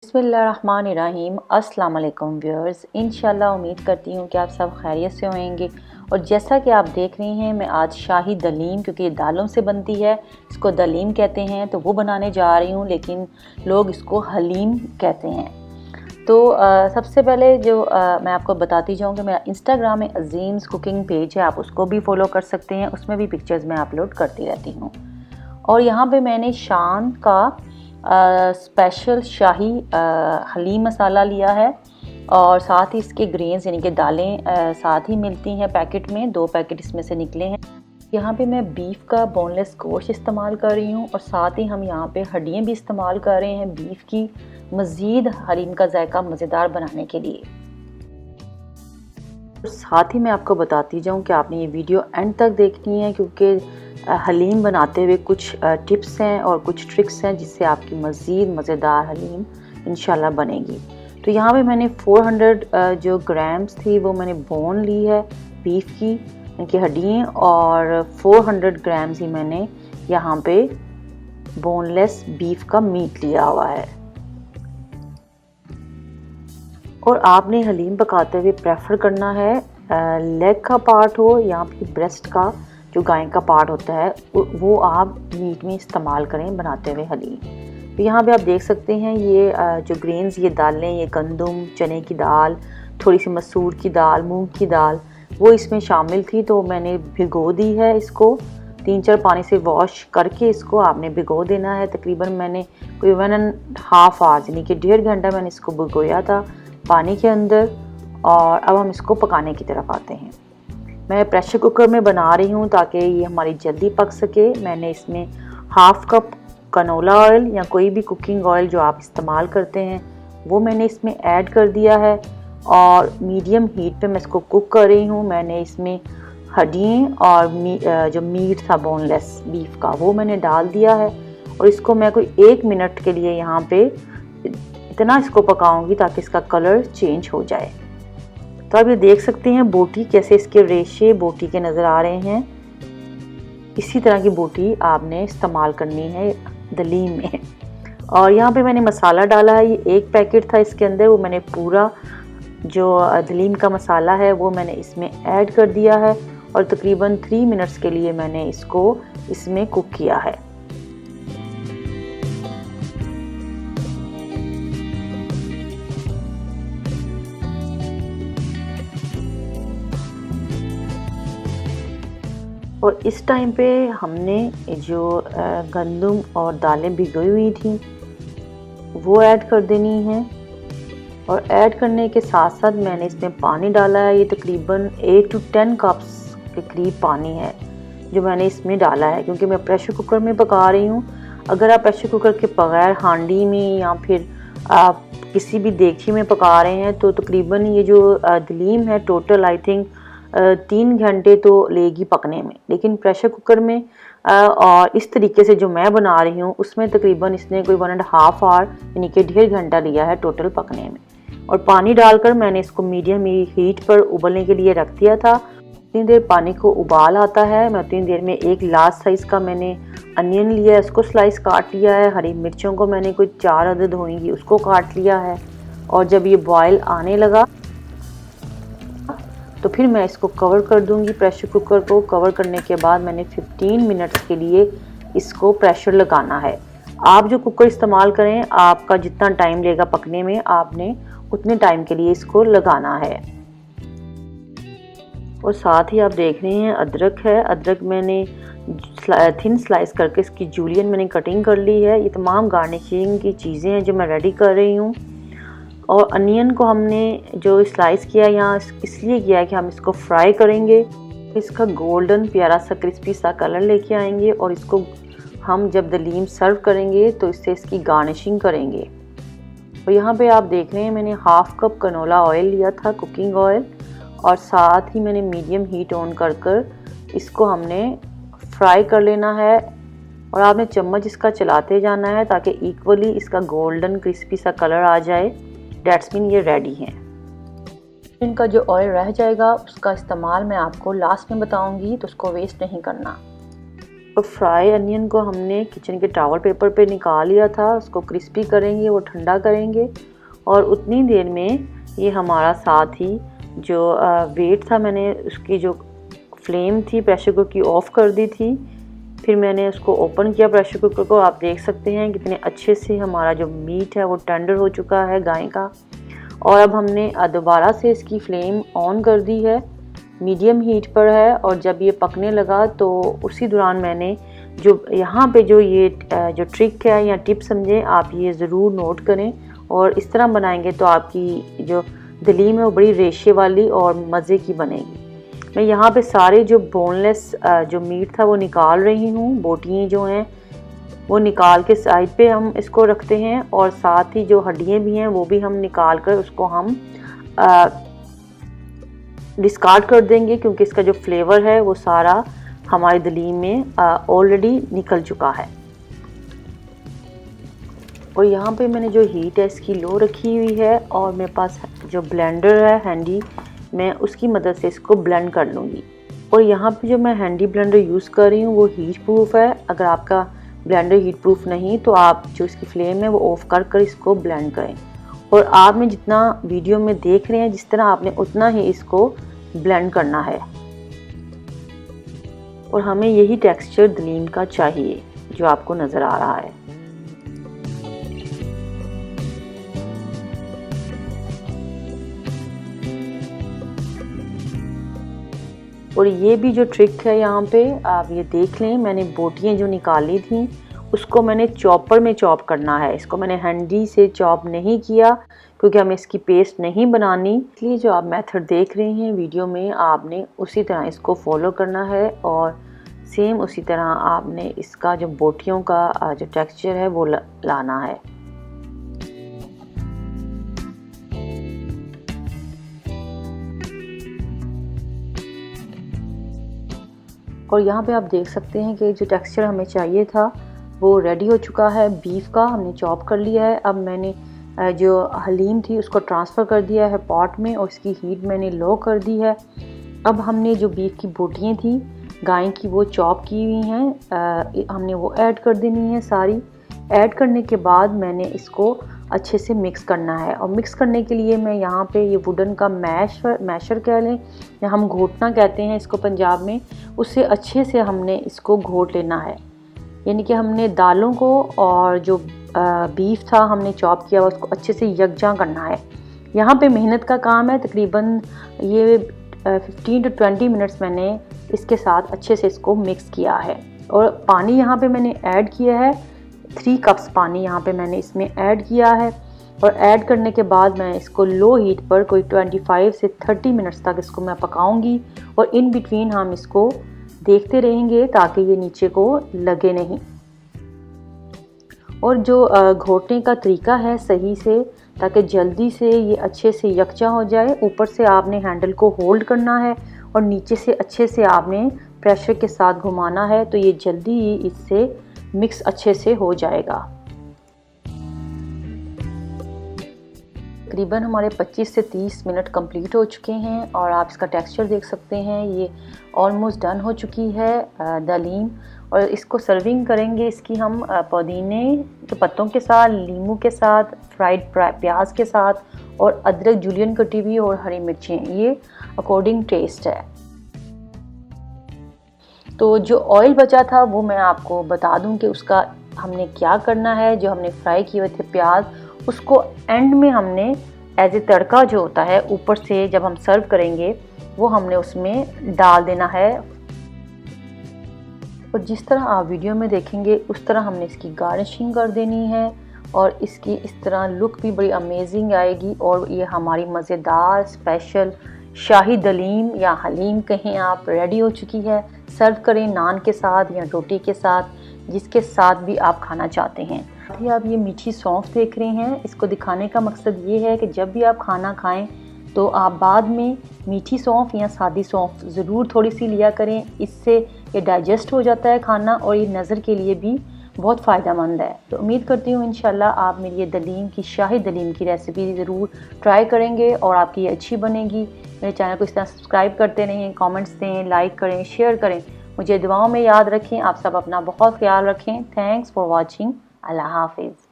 बिस्मिल्लाहिर्रहमानिर्रहीम। अस्सलाम वालेकुम व्यूअर्स। इंशाल्लाह उम्मीद करती हूँ कि आप सब खैरियत से होंगे। और जैसा कि आप देख रहे हैं, मैं आज शाही दलीम, क्योंकि ये दालों से बनती है, इसको दलीम कहते हैं, तो वो बनाने जा रही हूँ, लेकिन लोग इसको हलीम कहते हैं। तो सबसे पहले जो मैं आपको बताती जाऊँ कि मेरा इंस्टाग्राम में अजीम्स कुकिंग पेज है, आप उसको भी फॉलो कर सकते हैं। उसमें भी पिक्चर्स मैं अपलोड करती रहती हूँ। और यहाँ पे मैंने शान का स्पेशल शाही हलीम मसाला लिया है, और साथ ही इसके ग्रेन्स यानी कि दालें साथ ही मिलती हैं पैकेट में। 2 पैकेट इसमें से निकले हैं। यहाँ पे मैं बीफ का बोनलेस गोश्त इस्तेमाल कर रही हूँ, और साथ ही हम यहाँ पे हड्डियाँ भी इस्तेमाल कर रहे हैं बीफ की, मज़ीद हलीम का जायका मज़ेदार बनाने के लिए। साथ ही मैं आपको बताती जाऊँ कि आपने ये वीडियो एंड तक देखनी है, क्योंकि हलीम बनाते हुए कुछ टिप्स हैं और कुछ ट्रिक्स हैं जिससे आपकी मज़ीद मज़ेदार हलीम इंशाल्लाह बनेगी। तो यहाँ पे मैंने 400 जो ग्राम्स थी वो मैंने बोन ली है बीफ की, इनकी हड्डियाँ, और 400 ग्राम्स ही मैंने यहाँ पे बोनलेस बीफ का मीट लिया हुआ है। और आपने हलीम पकाते हुए प्रेफर करना है लेग का पार्ट हो या फिर ब्रेस्ट का, जो गाय का पार्ट होता है, वो आप मीट में इस्तेमाल करें बनाते हुए हलीम। तो यहाँ पे आप देख सकते हैं ये जो ग्रेन्स, ये दालें, ये गंदम, चने की दाल, थोड़ी सी मसूर की दाल, मूंग की दाल, वो इसमें शामिल थी। तो मैंने भिगो दी है इसको, 3-4 पानी से वॉश करके इसको आपने भिगो देना है। तकरीबन मैंने कोई 1.5 आवर्स यानी कि 1.5 घंटा मैंने इसको भिगोया था पानी के अंदर। और अब हम इसको पकाने की तरफ आते हैं। मैं प्रेशर कुकर में बना रही हूँ ताकि ये हमारी जल्दी पक सके। मैंने इसमें 1/2 कप कनोला ऑयल या कोई भी कुकिंग ऑयल जो आप इस्तेमाल करते हैं वो मैंने इसमें ऐड कर दिया है, और मीडियम हीट पे मैं इसको कुक कर रही हूँ। मैंने इसमें हड्डियाँ और जो मीट था बोनलेस बीफ का, वो मैंने डाल दिया है, और इसको मैं कोई 1 मिनट के लिए यहाँ पे इतना इसको पकाऊंगी ताकि इसका कलर चेंज हो जाए। तो आप ये देख सकते हैं बोटी कैसे, इसके रेशे बोटी के नज़र आ रहे हैं। इसी तरह की बोटी आपने इस्तेमाल करनी है दलीम में। और यहाँ पे मैंने मसाला डाला है, ये 1 पैकेट था इसके अंदर, वो मैंने पूरा जो दलीम का मसाला है वो मैंने इसमें ऐड कर दिया है, और तकरीबन 3 मिनट्स के लिए मैंने इसको इसमें कुक किया है। और इस टाइम पे हमने जो गंदम और दालें भिगोई हुई थी वो ऐड कर देनी है। और ऐड करने के साथ साथ मैंने इसमें पानी डाला है, ये तकरीबन 8 to 10 कप्स के करीब पानी है जो मैंने इसमें डाला है, क्योंकि मैं प्रेशर कुकर में पका रही हूँ। अगर आप प्रेशर कुकर के बगैर हांडी में या फिर आप किसी भी देगची में पका रहे हैं तो तकरीबन ये जो दलीम है टोटल आई थिंक 3 घंटे तो लेगी पकने में। लेकिन प्रेशर कुकर में और इस तरीके से जो मैं बना रही हूँ उसमें तकरीबन इसने कोई 1.5 आवर यानी कि 1.5 घंटा लिया है टोटल पकने में। और पानी डालकर मैंने इसको मीडियम हीट पर उबलने के लिए रख दिया था। उतनी देर पानी को उबाल आता है, मैं उतनी देर में एक लार्ज साइज़ का मैंने अनियन लिया है, उसको स्लाइस काट लिया है। हरी मिर्चों को मैंने कोई 4 अदद होंगी उसको काट लिया है। और जब ये बॉयल आने लगा तो फिर मैं इसको कवर कर दूंगी। प्रेशर कुकर को कवर करने के बाद मैंने 15 मिनट्स के लिए इसको प्रेशर लगाना है। आप जो कुकर इस्तेमाल करें, आपका जितना टाइम लेगा पकने में, आपने उतने टाइम के लिए इसको लगाना है। और साथ ही आप देख रहे हैं अदरक है, अदरक मैंने थिन स्लाइस करके इसकी जूलियन मैंने कटिंग कर ली है। ये तमाम गार्निशिंग की चीज़ें हैं जो मैं रेडी कर रही हूँ। और अनियन को हमने जो स्लाइस किया यहाँ इसलिए किया है कि हम इसको फ्राई करेंगे, इसका गोल्डन प्यारा सा क्रिस्पी सा कलर लेके आएंगे, और इसको हम जब दलीम सर्व करेंगे तो इससे इसकी गार्निशिंग करेंगे। और यहाँ पे आप देख रहे हैं मैंने 1/2 कप कनोला ऑयल लिया था, कुकिंग ऑयल, और साथ ही मैंने मीडियम हीट ऑन कर इसको हमने फ्राई कर लेना है। और आपने चम्मच इसका चलाते जाना है ताकि इक्वली इसका गोल्डन क्रिस्पी सा कलर आ जाए। डेट्स मीन ये रेडी हैं। इनका जो ऑयल रह जाएगा उसका इस्तेमाल मैं आपको लास्ट में बताऊंगी, तो उसको वेस्ट नहीं करना। तो फ्राई अनियन को हमने किचन के टॉवल पेपर पे निकाल लिया था, उसको क्रिस्पी करेंगे, वो ठंडा करेंगे और उतनी देर में ये हमारा साथ ही जो वेट था, मैंने उसकी जो फ्लेम थी प्रेशर कुकर की ऑफ़ कर दी थी। फिर मैंने उसको ओपन किया प्रेशर कुकर को। आप देख सकते हैं कितने अच्छे से हमारा जो मीट है वो टेंडर हो चुका है गाय का। और अब हमने दोबारा से इसकी फ्लेम ऑन कर दी है, मीडियम हीट पर है। और जब ये पकने लगा तो उसी दौरान मैंने जो यहाँ पे जो ये जो ट्रिक है या टिप समझें आप, ये ज़रूर नोट करें और इस तरह बनाएंगे तो आपकी जो दलीम है वो बड़ी रेशे वाली और मज़े की बनेगी। मैं यहाँ पे सारे जो बोनलेस जो मीट था वो निकाल रही हूँ। बोटियाँ जो हैं वो निकाल के साइड पे हम इसको रखते हैं और साथ ही जो हड्डियाँ भी हैं वो भी हम निकाल कर उसको हम डिस्कार्ड कर देंगे, क्योंकि इसका जो फ्लेवर है वो सारा हमारी दलीम में ऑलरेडी निकल चुका है। और यहाँ पे मैंने जो हीट है इसकी लो रखी हुई है और मेरे पास जो ब्लेंडर है हैंडी, मैं उसकी मदद से इसको ब्लेंड कर लूँगी। और यहाँ पे जो मैं हैंडी ब्लेंडर यूज़ कर रही हूँ वो हीट प्रूफ है। अगर आपका ब्लेंडर हीट प्रूफ नहीं तो आप जो इसकी फ्लेम है वो ऑफ कर इसको ब्लेंड करें। और आपने जितना वीडियो में देख रहे हैं जिस तरह आपने उतना ही इसको ब्लेंड करना है। और हमें यही टेक्सचर दलीम का चाहिए जो आपको नज़र आ रहा है। और ये भी जो ट्रिक है यहाँ पे आप ये देख लें, मैंने बोटियाँ जो निकाली थी उसको मैंने चॉपर में चॉप करना है। इसको मैंने हैंडी से चॉप नहीं किया क्योंकि हमें इसकी पेस्ट नहीं बनानी। इसलिए जो आप मेथड देख रहे हैं वीडियो में आपने उसी तरह इसको फॉलो करना है और सेम उसी तरह आपने इसका जो बोटियों का जो टेक्सचर है वो लाना है। और यहाँ पे आप देख सकते हैं कि जो टेक्सचर हमें चाहिए था वो रेडी हो चुका है। बीफ का हमने चॉप कर लिया है। अब मैंने जो हलीम थी उसको ट्रांसफ़र कर दिया है पॉट में और इसकी हीट मैंने लो कर दी है। अब हमने जो बीफ की बोटियाँ थी गाय की वो चॉप की हुई हैं, हमने वो ऐड कर देनी है सारी। ऐड करने के बाद मैंने इसको अच्छे से मिक्स करना है। और मिक्स करने के लिए मैं यहाँ पे ये वुडन का मैशर कह लें या हम घोटना कहते हैं इसको पंजाब में, उससे अच्छे से हमने इसको घोट लेना है। यानी कि हमने दालों को और जो बीफ था हमने चॉप किया उसको अच्छे से यकजा करना है। यहाँ पे मेहनत का काम है। तकरीबन ये 15 to 20 मिनट्स मैंने इसके साथ अच्छे से इसको मिक्स किया है। और पानी यहाँ पे मैंने ऐड किया है, 3 कप्स पानी यहाँ पे मैंने इसमें ऐड किया है। और ऐड करने के बाद मैं इसको लो हीट पर कोई 25 से 30 मिनट्स तक इसको मैं पकाऊंगी। और इन बिटवीन हम इसको देखते रहेंगे ताकि ये नीचे को लगे नहीं। और जो घोटने का तरीका है सही से, ताकि जल्दी से ये अच्छे से यकजा हो जाए। ऊपर से आपने हैंडल को होल्ड करना है और नीचे से अच्छे से आपने प्रेशर के साथ घुमाना है, तो ये जल्दी ही इससे मिक्स अच्छे से हो जाएगा। तकरीबन हमारे 25 से 30 मिनट कंप्लीट हो चुके हैं और आप इसका टेक्सचर देख सकते हैं, ये ऑलमोस्ट डन हो चुकी है दलीम। और इसको सर्विंग करेंगे इसकी हम पुदीने के पत्तों के साथ, नींबू के साथ, फ्राइड प्याज के साथ और अदरक जूलियन कटी हुई और हरी मिर्चें, ये अकॉर्डिंग टेस्ट है। तो जो ऑयल बचा था वो मैं आपको बता दूं कि उसका हमने क्या करना है। जो हमने फ्राई किए हुए थे प्याज, उसको एंड में हमने एज ए तड़का जो होता है ऊपर से जब हम सर्व करेंगे वो हमने उसमें डाल देना है। और जिस तरह आप वीडियो में देखेंगे उस तरह हमने इसकी गार्निशिंग कर देनी है और इसकी इस तरह लुक भी बड़ी अमेजिंग आएगी। और ये हमारी मज़ेदार स्पेशल शाही दलीम या हलीम कहें आप, रेडी हो चुकी है। सर्व करें नान के साथ या रोटी के साथ, जिसके साथ भी आप खाना चाहते हैं। अभी आप ये मीठी सौंफ देख रहे हैं, इसको दिखाने का मकसद ये है कि जब भी आप खाना खाएं तो आप बाद में मीठी सौंफ या सादी सौंफ ज़रूर थोड़ी सी लिया करें। इससे ये डाइजेस्ट हो जाता है खाना और ये नज़र के लिए भी बहुत फ़ायदेमंद है। तो उम्मीद करती हूँ इंशाल्लाह आप मेरी ये दलीम की, शाही दलीम की रेसिपी ज़रूर ट्राई करेंगे और आपकी ये अच्छी बनेगी। मेरे चैनल को इस तरह सब्सक्राइब करते रहें, कमेंट्स दें, लाइक करें, शेयर करें मुझे दुआओं में याद रखें। आप सब अपना बहुत ख्याल रखें। Thanks for watching. अल्लाह हाफिज़।